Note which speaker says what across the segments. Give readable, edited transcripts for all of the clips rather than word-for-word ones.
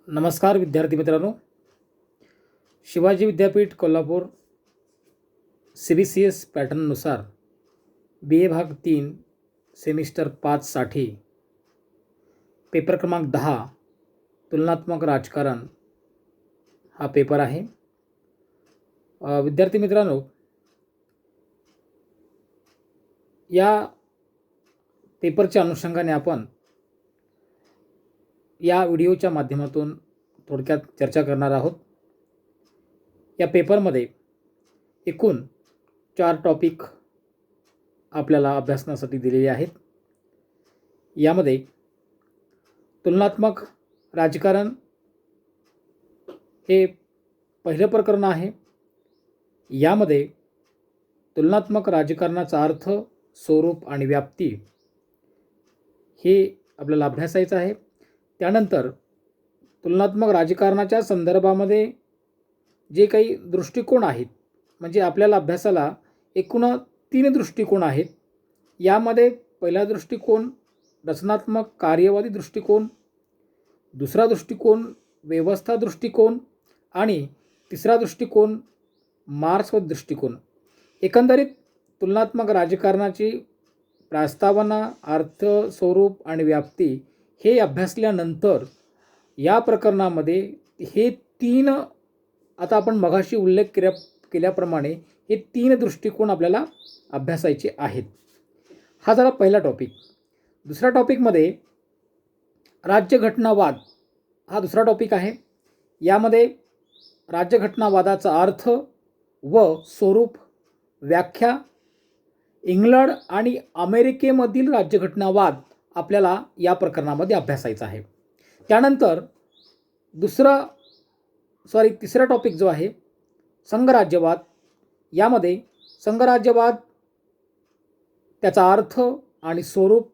Speaker 1: नमस्कार विद्यार्थी मित्रांनो, शिवाजी विद्यापीठ कोल्हापूर CBCS पॅटर्ननुसार BA भाग 3 सेमिस्टर 5 साठी पेपर क्रमांक 10 तुलनात्मक राजकारण हा पेपर आहे। विद्यार्थी मित्रांनो, या पेपरच्या अनुषंगाने आपण या व्हिडिओच्या माध्यमातून थोडक्यात चर्चा करणार आहोत। या पेपरमध्ये एकूण 4 टॉपिक आपल्याला अभ्यासनासाठी दिलेले आहेत। यामध्ये तुलनात्मक राजकारण हे पहिले प्रकरण आहे। यामध्ये तुलनात्मक राजकारणाचा अर्थ, स्वरूप आणि व्याप्ती हे आपल्याला अभ्यासायचं आहे। त्यानंतर तुलनात्मक राजकारणाच्या संदर्भामध्ये जे काही दृष्टिकोन आहेत, म्हणजे आपल्याला अभ्यासाला एकूण 3 दृष्टिकोन आहेत। यामध्ये पहिला दृष्टिकोन रचनात्मक कार्यवादी दृष्टिकोन, दुसरा दृष्टिकोन व्यवस्था दृष्टिकोन आणि तिसरा दृष्टिकोन मार्क्सवादी दृष्टिकोन। एकंदरीत तुलनात्मक राजकारणाची प्रस्तावना, अर्थ, स्वरूप आणि व्याप्ती हे अभ्यासल्यानंतर या प्रकरणामध्ये हे 3 आता आपण मगाशी उल्लेख केल्याप्रमाणे हे 3 दृष्टिकोन आपल्याला अभ्यासायचे आहेत। हा झाला पहिला टॉपिक। दुसऱ्या टॉपिकमध्ये राज्यघटनावाद हा दुसरा टॉपिक आहे। यामध्ये राज्यघटनावादाचा अर्थ व स्वरूप, व्याख्या, इंग्लंड आणि अमेरिकेमधील राज्यघटनावाद आपल्याला या प्रकरणामध्ये अभ्यासायचा आहे। त्यानंतर तिसरा टॉपिक जो आहे संघराज्यवाद। यामध्ये संघराज्यवाद, त्याचा अर्थ आणि स्वरूप,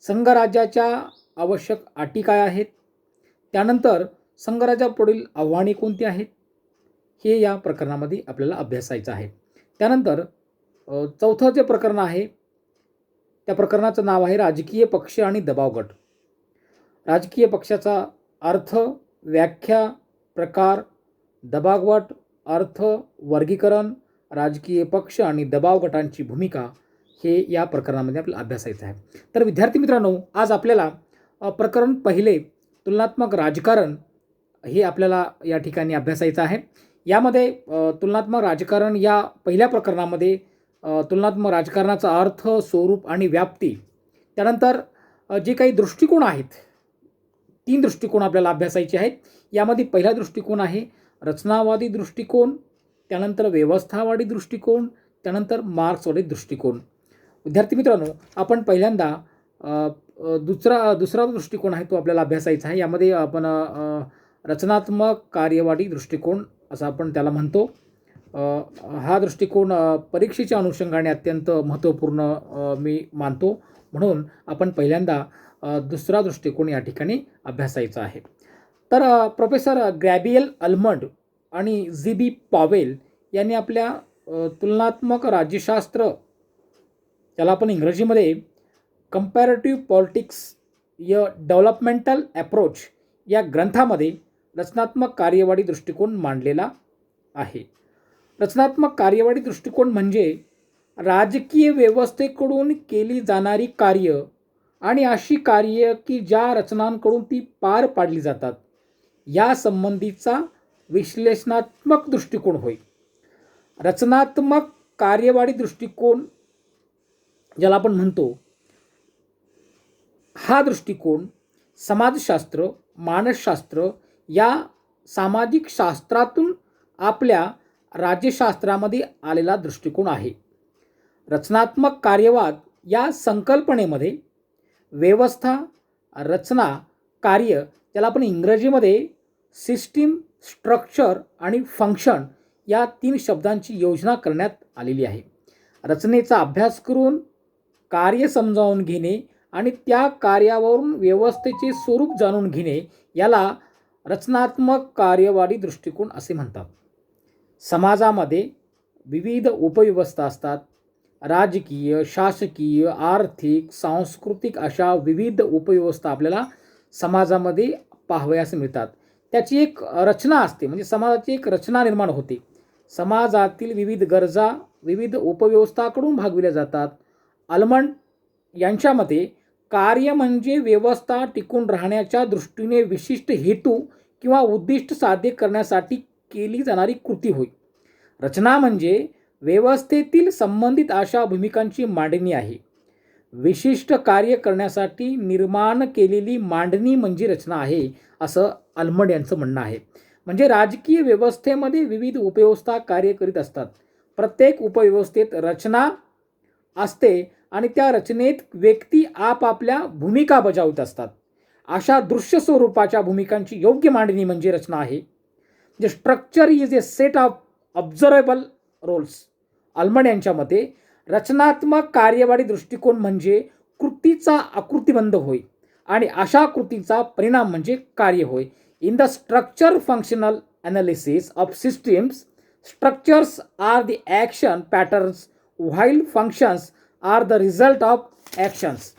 Speaker 1: संघराज्याच्या आवश्यक अटी काय आहेत, त्यानंतर संघराज्यापुढील आव्हाने कोणती आहेत, हे या प्रकरणामध्ये आपल्याला अभ्यासायचं आहे। त्यानंतर चौथं जे प्रकरण आहे त्या प्रकरणाचं नाव आहे राजकीय पक्ष आणि दबाव गट। राजकीय पक्षाचा अर्थ, व्याख्या, प्रकार, दबाव गट, अर्थ, वर्गीकरण, राजकीय पक्ष आणि दबाव गटांची भूमिका हे या प्रकरणामध्ये आपल्याला अभ्यासायचं आहे। तर विद्यार्थी मित्रांनो, आज आपल्याला प्रकरण पहिले तुलनात्मक राजकारण हे आपल्याला या ठिकाणी अभ्यासायचं आहे। यामध्ये तुलनात्मक राजकारण या पहिल्या प्रकरणामध्ये तुलनात्मक राजकारणाचा अर्थ, स्वरूप आणि व्याप्ती, त्यानंतर जे काही दृष्टिकोन आहेत 3 दृष्टिकोन आपल्याला अभ्यासायचे आहेत। यामध्ये पहिला दृष्टिकोन आहे रचनावादी दृष्टिकोन, त्यानंतर व्यवस्थावादी दृष्टिकोन, त्यानंतर मार्क्सवादी दृष्टिकोन। विद्यार्थी मित्रांनो, आपण पहिल्यांदा दुसरा दृष्टिकोन आहे तो आपल्याला अभ्यासायचा आहे। यामध्ये आपण रचनात्मक कार्यवादी दृष्टिकोन असं आपण त्याला म्हणतो। हा दृष्टिकोन परीक्षेच्या अनुषंगाने अत्यंत महत्त्वपूर्ण मी मानतो, म्हणून आपण पहिल्यांदा दुसरा दृष्टिकोन या ठिकाणी अभ्यासायचा आहे। तर प्रोफेसर गॅब्रिएल अल्मंड आणि GB पॉवेल यांनी आपल्या तुलनात्मक राज्यशास्त्र, त्याला आपण इंग्रजीमध्ये कंपॅरेटिव्ह पॉलिटिक्स य डेव्हलपमेंटल अप्रोच या ग्रंथामध्ये रचनात्मक कार्यवादी दृष्टिकोन मांडलेला आहे। रचनात्मक कार्यवादी दृष्टिकोन म्हणजे राजकीय व्यवस्थेकडून केली जाणारी कार्य आणि अशी कार्य की ज्या रचनांकडून ती पार पाडली जातात या संबंधीचा विश्लेषणात्मक दृष्टिकोन होय। रचनात्मक कार्यवादी दृष्टिकोन ज्याला आपण म्हणतो, हा दृष्टिकोन समाजशास्त्र, मानसशास्त्र या सामाजिक शास्त्रातून आपल्या राज्यशास्त्रामध्ये आलेला दृष्टिकोन आहे। रचनात्मक कार्यवाद या संकल्पनेमध्ये व्यवस्था, रचना, कार्य, त्याला आपण इंग्रजीमध्ये सिस्टीम, स्ट्रक्चर आणि फंक्शन या 3 शब्दांची योजना करण्यात आलेली आहे। रचनेचा अभ्यास करून कार्य समजावून घेणे आणि त्या कार्यावरून व्यवस्थेचे स्वरूप जाणून घेणे याला रचनात्मक कार्यवादी दृष्टिकोन असे म्हणतात। समाजामध्ये विविध उपव्यवस्था असतात। राजकीय, शासकीय, आर्थिक, सांस्कृतिक अशा विविध उपव्यवस्था आपल्याला समाजामध्ये पाहावयास मिळतात। त्याची एक रचना असते, म्हणजे समाजाची एक रचना निर्माण होते. समाजातील विविध गरजा विविध उपव्यवस्थाकडून भागविल्या जातात. आल्मंड यांच्या मते कार्य म्हणजे व्यवस्था टिकून राहण्याच्या दृष्टीने विशिष्ट हेतू किंवा उद्दिष्ट साध्य करण्यासाठी केली जाणारी कृती होय. रचना म्हणजे व्यवस्थेतील संबंधित अशा भूमिकांची मांडणी आहे. विशिष्ट कार्य करण्यासाठी निर्माण केलेली मांडणी म्हणजे रचना आहे, असं आल्मंड यांचं म्हणणं आहे. म्हणजे राजकीय व्यवस्थेमध्ये विविध उपव्यवस्था कार्य करीत असतात. प्रत्येक उपव्यवस्थेत रचना असते आणि त्या रचनेत व्यक्ती आपापल्या भूमिका बजावत असतात. अशा दृश्य स्वरूपाच्या भूमिकांची योग्य मांडणी म्हणजे रचना आहे. म्हणजे structure is a set of observable rules. Almond यांच्या मते रचनात्मक कार्यवाही दृष्टिकोन म्हणजे कृतीचा आकृतिबंध होय आणि अशा कृतीचा परिणाम म्हणजे कार्य होय. In the structure functional analysis of systems, structures are the action patterns while functions are the result of actions.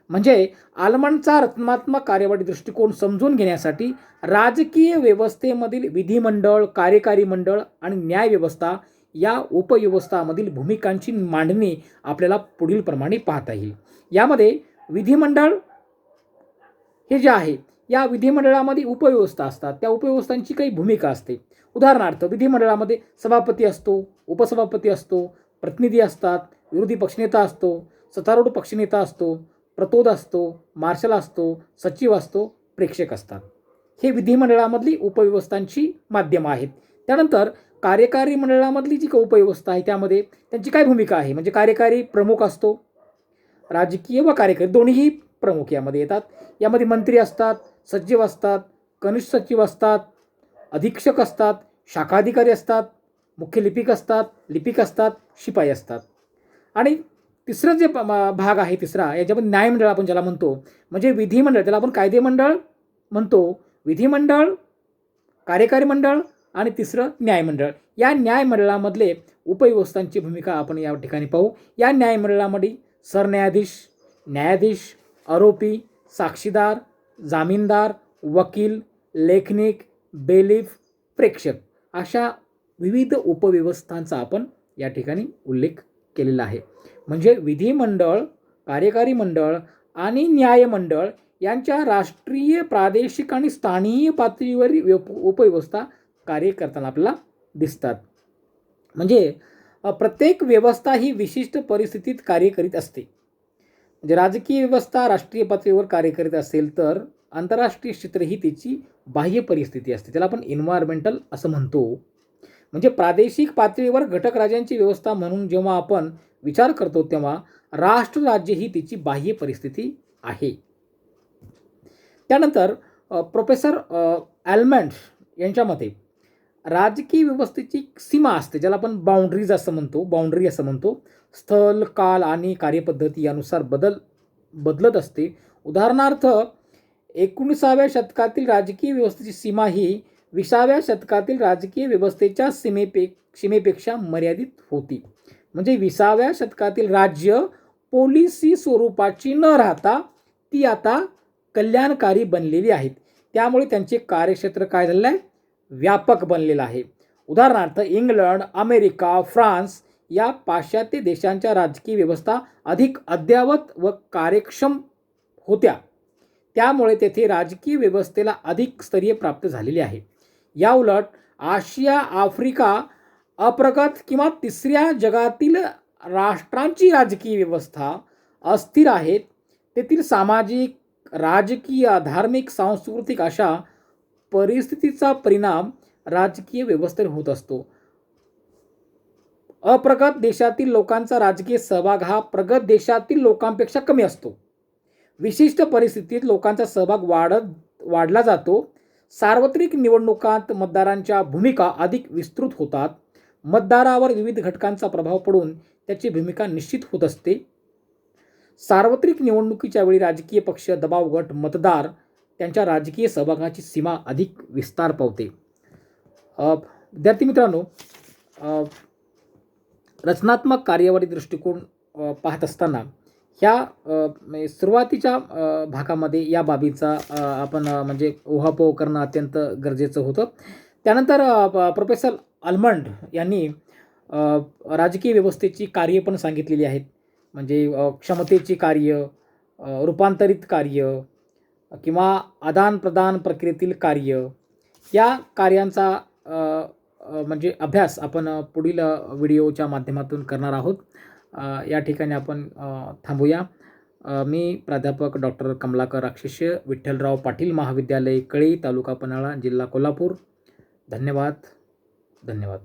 Speaker 1: म्हणजे आल्मंडचा रचनात्मक कार्यवाही दृष्टिकोन समजून घेण्यासाठी राजकीय व्यवस्थेमधील विधिमंडळ, कार्यकारी मंडळ आणि न्यायव्यवस्था या उपव्यवस्थामधील भूमिकांची मांडणी आपल्याला पुढील प्रमाणे पाहता येईल. यामध्ये विधिमंडळ हे जे आहे, या विधिमंडळामध्ये उपव्यवस्था असतात. त्या उपव्यवस्थांची काही भूमिका असते. उदाहरणार्थ विधिमंडळामध्ये सभापती असतो, उपसभापती असतो, प्रतिनिधी असतात, विरोधी पक्षनेता असतो, सत्तारूढ पक्षनेता असतो, प्रतोद असतो, मार्शल असतो, सचिव असतो, प्रेक्षक असतात. हे विधिमंडळामधली उपव्यवस्थांची माध्यमं आहेत. त्यानंतर कार्यकारी मंडळामधली जी काही उपव्यवस्था आहे त्यामध्ये त्यांची काय भूमिका आहे, म्हणजे कार्यकारी प्रमुख असतो, राजकीय व कार्यकारी दोन्हीही प्रमुख यामध्ये येतात. यामध्ये मंत्री असतात, सचिव असतात, कनिष्ठ सचिव असतात, अधीक्षक असतात, शाखाधिकारी असतात, मुख्य लिपिक असतात, लिपिक असतात, शिपाई असतात. आणि तिसरं जे भाग आहे तिसरा, याच्यामध्ये न्यायमंडळ आपण ज्याला म्हणतो, म्हणजे विधिमंडळ त्याला आपण कायदेमंडळ म्हणतो, विधिमंडळ, कार्यकारी मंडळ आणि तिसरं न्यायमंडळ. या न्यायमंडळामधले उपव्यवस्थांची भूमिका आपण या ठिकाणी पाहू. या न्यायमंडळामध्ये सरन्यायाधीश, न्यायाधीश, आरोपी, साक्षीदार, जामीनदार, वकील, लेखनिक, बेलीफ, प्रेक्षक अशा विविध उपव्यवस्थांचा आपण या ठिकाणी उल्लेख केलेला आहे. म्हणजे विधिमंडळ, कार्यकारी मंडळ आणि न्यायमंडळ यांच्या राष्ट्रीय, प्रादेशिक आणि स्थानीय पातळीवरील उपव्यवस्था कार्य करताना आपल्याला दिसतात. म्हणजे प्रत्येक व्यवस्था ही विशिष्ट परिस्थितीत कार्य करीत असते. म्हणजे राजकीय व्यवस्था राष्ट्रीय पातळीवर कार्य करीत असेल तर आंतरराष्ट्रीय क्षेत्र ही तिची बाह्य परिस्थिती असते, त्याला आपण एन्व्हायरमेंटल असं म्हणतो. म्हणजे प्रादेशिक पातळीवर घटक राज्यांची व्यवस्था म्हणून जेव्हा आपण विचार करतो तेव्हा राष्ट्र राज्य ही तिची बाह्य परिस्थिती आहे. त्यानंतर प्रोफेसर आल्मंड यांच्या मते राजकीय व्यवस्थेची सीमा असते, ज्याला आपण बाउंड्री असं म्हणतो. स्थल, काल आणि कार्यपद्धती यानुसार बदलत असते. उदाहरणार्थ 19व्या शतकातील राजकीय व्यवस्थेची सीमा ही 20व्या शतकातील राजकीय व्यवस्थेच्या सीमेपेक्षा मर्यादित होती. म्हणजे 20व्या शतकातील राज्य पॉलिसी स्वरूपाची न राहता ती आता कल्याणकारी बनलेली आहेत. त्यामुळे त्यांचे कार्यक्षेत्र काय झालेलं आहे, व्यापक बनलेलं आहे. उदाहरणार्थ इंग्लंड, अमेरिका, फ्रान्स या पाश्चात्य देशांच्या राजकीय व्यवस्था अधिक अद्ययावत व कार्यक्षम होत्या. त्यामुळे तेथे राजकीय व्यवस्थेला अधिक स्तरीय प्राप्त झालेली आहे. या उलट आशिया, आफ्रिका अप्रगत किंवा तिसऱ्या जगातील राष्ट्रांची राजकीय व्यवस्था अस्थिर आहेत. तेथील सामाजिक, राजकीय, धार्मिक, सांस्कृतिक अशा परिस्थितीचा परिणाम राजकीय व्यवस्थेवर होत असतो. अप्रगत देशातील लोकांचा राजकीय सहभाग हा प्रगत देशातील लोकांपेक्षा कमी असतो. विशिष्ट परिस्थितीत लोकांचा सहभाग वाढला जातो. सार्वत्रिक निवडणुकांत मतदारांच्या भूमिका अधिक विस्तृत होतात. मतदारावर विविध घटकांचा प्रभाव पडून त्याची भूमिका निश्चित होत असते. सार्वत्रिक निवडणुकीच्या वेळी राजकीय पक्ष, दबाव गट, मतदार त्यांच्या राजकीय सहभागाची सीमा अधिक विस्तार पावते. विद्यार्थी मित्रांनो, रचनात्मक कार्यवाही दृष्टिकोन पाहत असताना ह्या सुरुवातीच्या भागामध्ये या बाबींचा आपण म्हणजे उहापोह करणं अत्यंत गरजेचं होतं. त्यानंतर प्रोफेसर आल्मंड यांनी राजकीय व्यवस्थेची कार्य पण सांगितलेली आहेत. म्हणजे क्षमतेची कार्य, रूपांतरित कार्य किंवा आदान-प्रदान प्रक्रियेतील कार्य, या कार्यांचा अ, म्हणजे अभ्यास आपण पुढील व्हिडिओच्या माध्यमातून करणार आहोत. या ठिकाणी आपण थांबूया. मी प्राध्यापक डॉक्टर कमलाकर राक्षिष्य, विठ्ठलराव पाटील महाविद्यालय, कळी, तालुका पन्हाळा, जिल्हा कोल्हापूर. धन्यवाद. धन्यवाद.